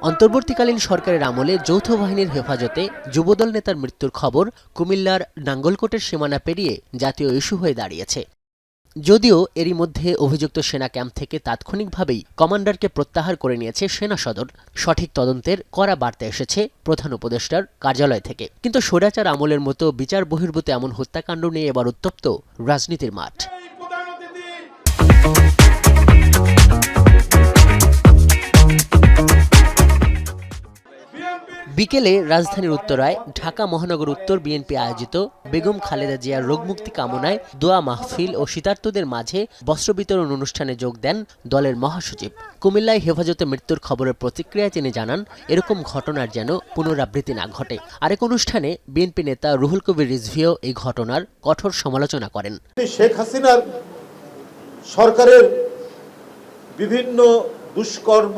অন্তর্বর্তীকালীন সরকারের আমলে যৌথ বাহিনীর হেফাজতে যুবদল নেতার মৃত্যুর খবর কুমিল্লার নাঙ্গলকোটের সীমানা পেরিয়ে জাতীয় ইস্যু হয়ে দাঁড়িয়েছে। যদিও এরই মধ্যে অভিযুক্ত সেনা ক্যাম্প থেকে তাৎক্ষণিকভাবেই কমান্ডারকে প্রত্যাহার করে নিয়েছে সেনা সদর। সঠিক তদন্তের কড়া বার্তা এসেছে প্রধান উপদেষ্টার কার্যালয় থেকে। কিন্তু স্বৈরাচার আমলের মতো বিচার বহির্ভূত এমন হত্যাকাণ্ড নিয়ে এবার উত্তপ্ত রাজনীতির মাঠ। বিকেলে রাজধানীর উত্তরায় ঢাকা মহানগর উত্তর বিএনপি আয়োজিত বেগম খালেদা জিয়ার রোগমুক্তি কামনায় দোয়া মাহফিল ও শীতার্তদের মাঝে বস্ত্র বিতরণ অনুষ্ঠানে যোগ দেন দলের মহাসচিব। কুমিল্লায় হেফাজতে মৃত্যুর খবরের প্রতিক্রিয়ায় তিনি জানান, এরকম ঘটনার যেন পুনরাবৃত্তি না ঘটে। আরেক অনুষ্ঠানে বিএনপি নেতা রুহুল কবির রিজভীও এই ঘটনার কঠোর সমালোচনা করেন। শেখ হাসিনার সরকারের বিভিন্ন দুষ্কর্ম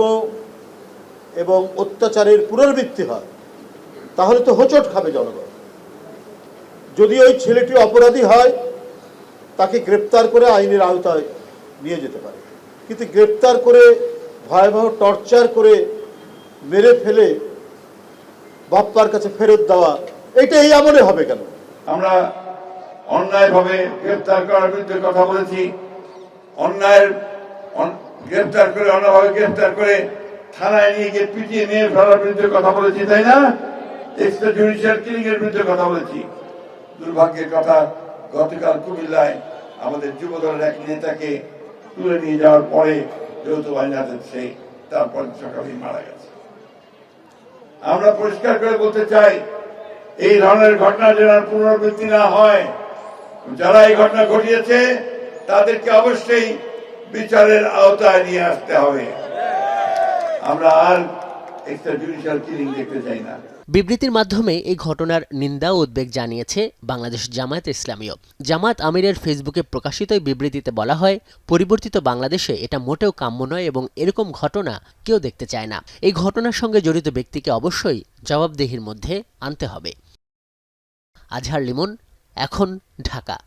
এবং অত্যাচারের পুনরাবৃত্তি হয়, তাহলে তো হোঁচট খাবে জনগণ। যদি ওই ছেলেটি অপরাধী হয়, তাকে গ্রেপ্তার করে আইনের আওতায় নিয়ে যেতে পারে, কিন্তু গ্রেপ্তার করে ভয়াবহ টর্চার করে মেরে ফেলে বাপ্পার কাছে ফেরত দেওয়া, এটা এই আমলে হবে কেন? আমরা অন্যায়ভাবে গ্রেপ্তার করার বিরুদ্ধে কথা বলেছি। অন্যায়ের গ্রেপ্তার করে অন্যভাবে গ্রেপ্তার করে থানায় নিয়ে গিয়ে পিটিয়ে নিয়ে ফেলার বিরুদ্ধে কথা বলেছি, তাই না? এক্সট্রা জুডিশিয়াল কিলিং এর বিরুদ্ধে কথা বলেছি। দুর্ভাগ্যের কথা, গতকাল কুমিল্লায় আমাদের যুবদলের এক নেতাকে তুলে নিয়ে যাওয়ার পরে যৌথ বাহিনী সেই তারপর সকালেই মারা গেছে। আমরা পরিষ্কার করে বলতে চাই, এই ধরনের ঘটনা যেন পুনরাবৃত্তি না হয়। যারা এই ঘটনা ঘটিয়েছে তাদেরকে অবশ্যই বিচারের আওতায় নিয়ে আসতে হবে। আমরা আর এক্সট্রা জুডিশিয়াল কিলিং দেখতে চাই না। বিবৃতির মাধ্যমে এই ঘটনার নিন্দা ও উদ্বেগ জানিয়েছে বাংলাদেশ জামায়াতে ইসলামীও। জামায়াত আমিরের ফেসবুকে প্রকাশিত এই বিবৃতিতে বলা হয়, পরিবর্তিত বাংলাদেশে এটা মোটেও কাম্য নয় এবং এরকম ঘটনা কেউ দেখতে চায় না। এই ঘটনার সঙ্গে জড়িত ব্যক্তিকে অবশ্যই জবাবদিহির মধ্যে আনতে হবে। আজহার লিমন, এখন, ঢাকা।